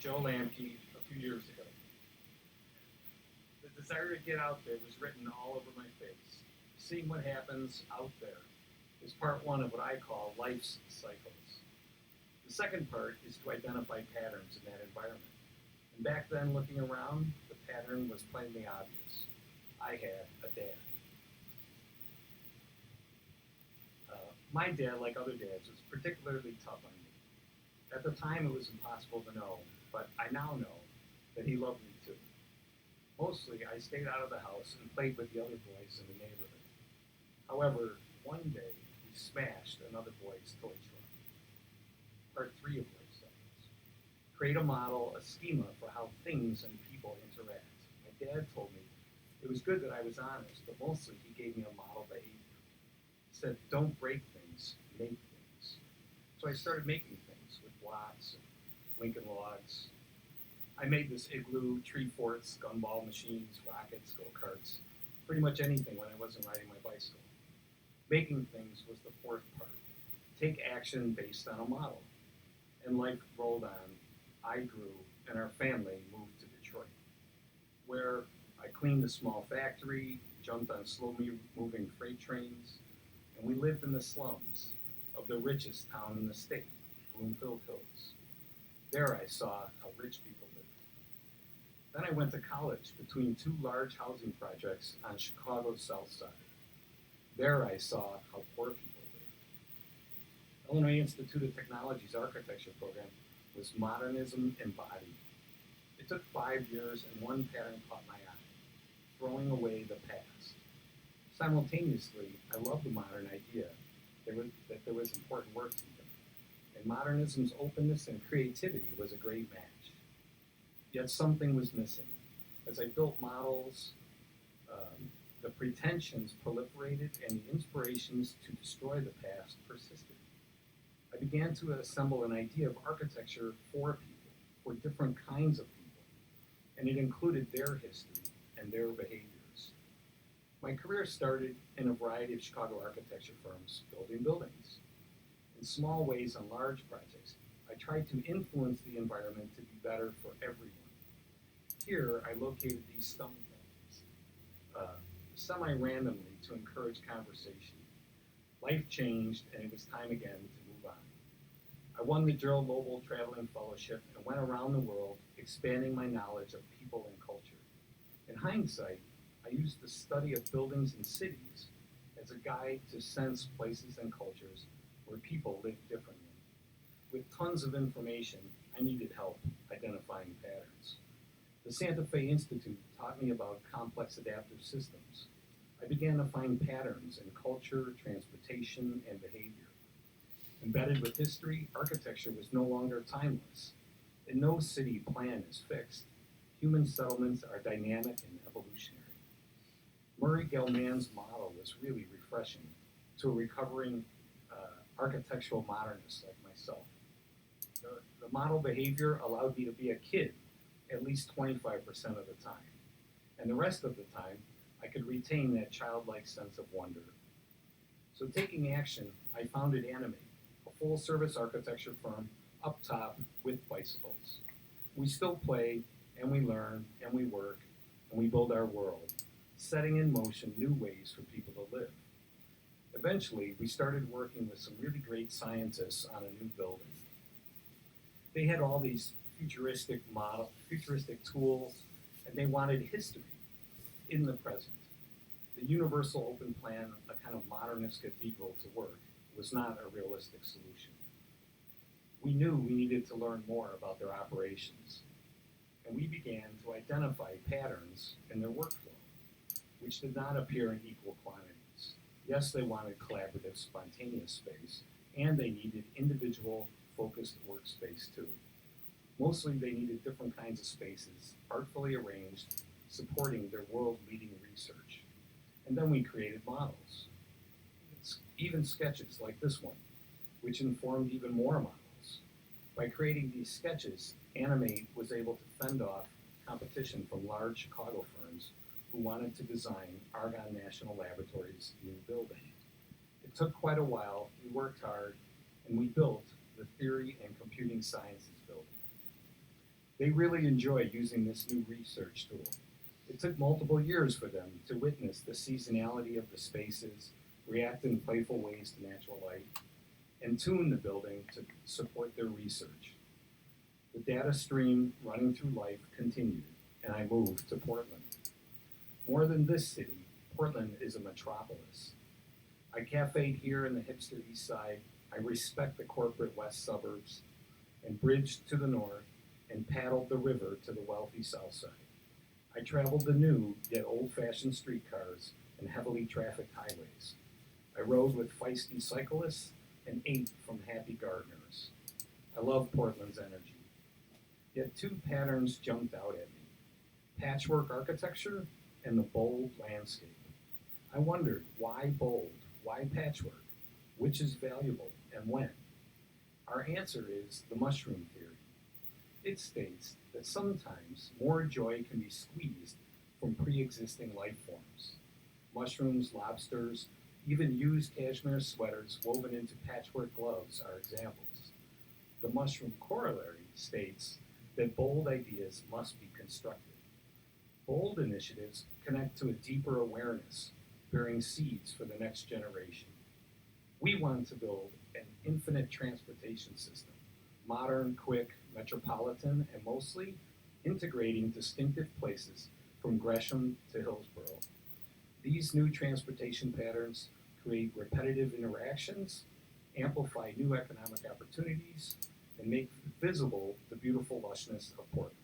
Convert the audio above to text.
Joe Lambke a few years ago. The desire to get out there was written all over my face. Seeing what happens out there is part one of what I call life's cycles. The second part is to identify patterns in that environment. And back then, looking around, the pattern was plainly obvious. I had a dad. My dad, like other dads, was particularly tough on me. At the time, it was impossible to know, but I now know that he loved me too. Mostly, I stayed out of the house and played with the other boys in the neighborhood. However, one day, we smashed another boy's toy truck. Part three of life cycles. Create a model, a schema for how things and people interact. My dad told me it was good that I was honest, but mostly he gave me a model behavior. He said, don't break things, make things. So I started making things with blocks and Lincoln logs. I made this igloo, tree forts, gumball machines, rockets, go-karts, pretty much anything when I wasn't riding my bicycle. Making things was the fourth part. Take action based on a model. And life rolled on. I grew, and our family moved to Detroit, where I cleaned a small factory, jumped on slow-moving freight trains, and we lived in the slums of the richest town in the state, Bloomfield Hills. There I saw how rich people lived. Then I went to college between two large housing projects on Chicago's south side. There I saw how poor people lived. Illinois Institute of Technology's architecture program was modernism embodied. It took 5 years and one pattern caught my eye, throwing away the past. Simultaneously, I loved the modern idea that there was important work to be done, and modernism's openness and creativity was a great match. Yet something was missing. As I built models, the pretensions proliferated and the inspirations to destroy the past persisted. I began to assemble an idea of architecture for people, for different kinds of people, and it included their history and their behaviors. My career started in a variety of Chicago architecture firms building buildings. In small ways on large projects, I tried to influence the environment to be better for everyone. Here, I located these stone buildings, semi-randomly to encourage conversation. Life changed, and it was time again to move on. I won the Gerald Lobel Traveling Fellowship and went around the world expanding my knowledge of people and culture. In hindsight, I used the study of buildings and cities as a guide to sense places and cultures where people live differently. With tons of information, I needed help identifying patterns. The Santa Fe Institute taught me about complex adaptive systems. I began to find patterns in culture, transportation, and behavior. Embedded with history, architecture was no longer timeless. And no city plan is fixed. Human settlements are dynamic and evolutionary. Murray Gell-Mann's model was really refreshing to a recovering architectural modernist like myself. The model behavior allowed me to be a kid at least 25% of the time. And the rest of the time, I could retain that childlike sense of wonder. So taking action, I founded Animate, a full-service architecture firm up top with bicycles. We still play, and we learn, and we work, and we build our world, setting in motion new ways for people to live. Eventually, we started working with some really great scientists on a new building. They had all these futuristic tools, and they wanted history in the present. The universal open plan, a kind of modernist cathedral to work, was not a realistic solution. We knew we needed to learn more about their operations, and we began to identify patterns in their workflow, which did not appear in equal quantities. Yes, they wanted collaborative, spontaneous space, and they needed individual, focused workspace too. Mostly they needed different kinds of spaces, artfully arranged, supporting their world-leading research. And then we created models, even sketches like this one, which informed even more models. By creating these sketches, Animate was able to fend off competition from large Chicago firms who wanted to design Argonne National Laboratory's new building. It took quite a while, we worked hard, and we built the Theory and Computing Sciences building. They really enjoy using this new research tool. It took multiple years for them to witness the seasonality of the spaces, react in playful ways to natural light, and tune the building to support their research. The data stream running through life continued, and I moved to Portland. More than this city, Portland is a metropolis. I cafe'd here in the hipster east side. I respect the corporate west suburbs, and bridged to the north, and paddled the river to the wealthy south side. I traveled the new, yet old-fashioned streetcars and heavily trafficked highways. I rode with feisty cyclists and ate from happy gardeners. I love Portland's energy. Yet two patterns jumped out at me: patchwork architecture and the bold landscape. I wondered, why bold? Why patchwork? Which is valuable and when? Our answer is the mushroom theory. It states that sometimes more joy can be squeezed from pre-existing life forms. Mushrooms, lobsters, even used cashmere sweaters woven into patchwork gloves are examples. The mushroom corollary states that bold ideas must be constructed. Bold initiatives connect to a deeper awareness, bearing seeds for the next generation. We want to build an infinite transportation system, modern, quick, metropolitan, and mostly integrating distinctive places from Gresham to Hillsborough. These new transportation patterns create repetitive interactions, amplify new economic opportunities, and make visible the beautiful lushness of Portland.